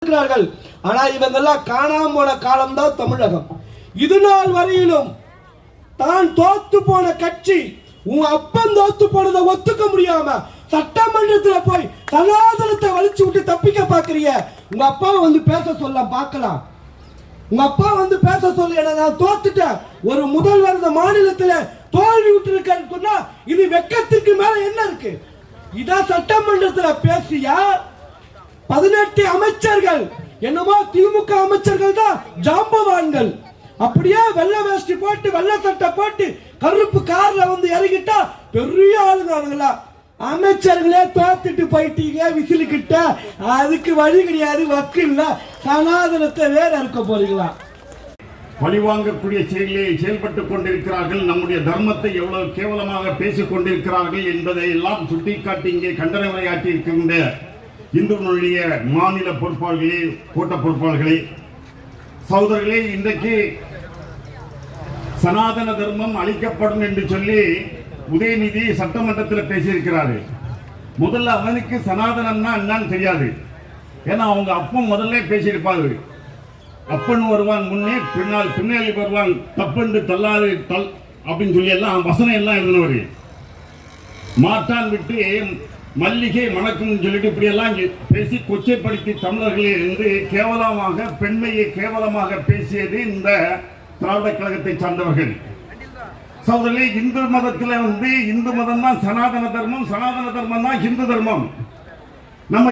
கொண்டிருக்கிறார்கள். ஆனா இவங்கெல்லாம் காணாம போன காலம்தான் தமிழகம். இது நாள் வரையிலும் தான் தோத்து போன கட்சி, உன் அப்பன் தோத்து போனதை ஒத்துக்க முடியாம சட்டமன்றத்தில் போய் சனாதனத்தை வலிச்சு விட்டு தப்பிக்க பாக்குறீங்க. உங்க அப்பா வந்து பேச சொல்ல பார்க்கலாம். உங்க அப்பா வந்து பேச சொல்லி நான் தோத்துட்டேன், ஒரு முதல்வர் இந்த மாநிலத்தில் தோல்வி விட்டு இருக்கேன்னு சொன்னா இது வெக்கத்துக்கு மேல என்ன இருக்கு? இதான் சட்டமன்றத்தில் பேசியா 18 அமைச்சர்கள் என்னமோ திமுக அமைச்சர்கள் தான் ஜாம்பவான்கள். அப்படியே வெள்ளை வேஷ்டி போட்டு வெள்ளை சட்டை போட்டு கருப்பு கார்ல வந்து இறங்கிட்டா பெரிய ஆளுங்க. அமைச்சர்களே தோத்துட்டு போயிட்டீங்க விசிலுக்கிட்ட, அதுக்கு வழி கிடையாது, வக்கு இல்ல, சனாதனத்தை வேற இருக்க போறீங்களா? பழிவாங்கக்கூடிய செயலிலே செயல்பட்டுக் கொண்டிருக்கிறார்கள். நம்முடைய தர்மத்தை எவ்வளவு கேவலமாக பேசிக் கொண்டிருக்கிறார்கள் என்பதை எல்லாம் சுட்டிக்காட்டி இங்கே கண்டன உரையாற்றி இருக்கின்ற இந்துனுடைய மாநில பொறுப்பாளர்களே, கூட்ட பொறுப்பாளர்களே, சகோதரர்களே, இன்றைக்கு சனாதன தர்மம் அழிக்கப்படும் என்று சொல்லி உதயநிதி சட்டமன்றத்தில் பேசியிருக்கிறாரு. முதல்ல அவனுக்கு சனாதனம்னா என்னன்னு தெரியாது. ஏன்னா அவங்க அப்பன் முதல்ல பேசியிருப்பாரு. அப்பன் வருவான் முன்னே, பின்னாடி வருவான் தப்பென்று தள்ளாது அப்படின்னு சொல்லி எல்லாம் வசனம் எல்லாம் எழுதினவர். மாட்டான் விட்டு மல்லிகை மணக்கும் சொல்லிட்டு இப்படி எல்லாம் பேசி கொச்சைப்படுத்தி தமிழர்களே என்று கேவலமாக பெண்மையை கேவலமாக பேசியது இந்த திராவிட கழகத்தை சார்ந்தவர்கள். சகோதரர்களே, இந்து மதத்தில் இந்து மதம் தான் சனாதன தர்மம், சனாதன தர்மம் தான் இந்து தர்மம்.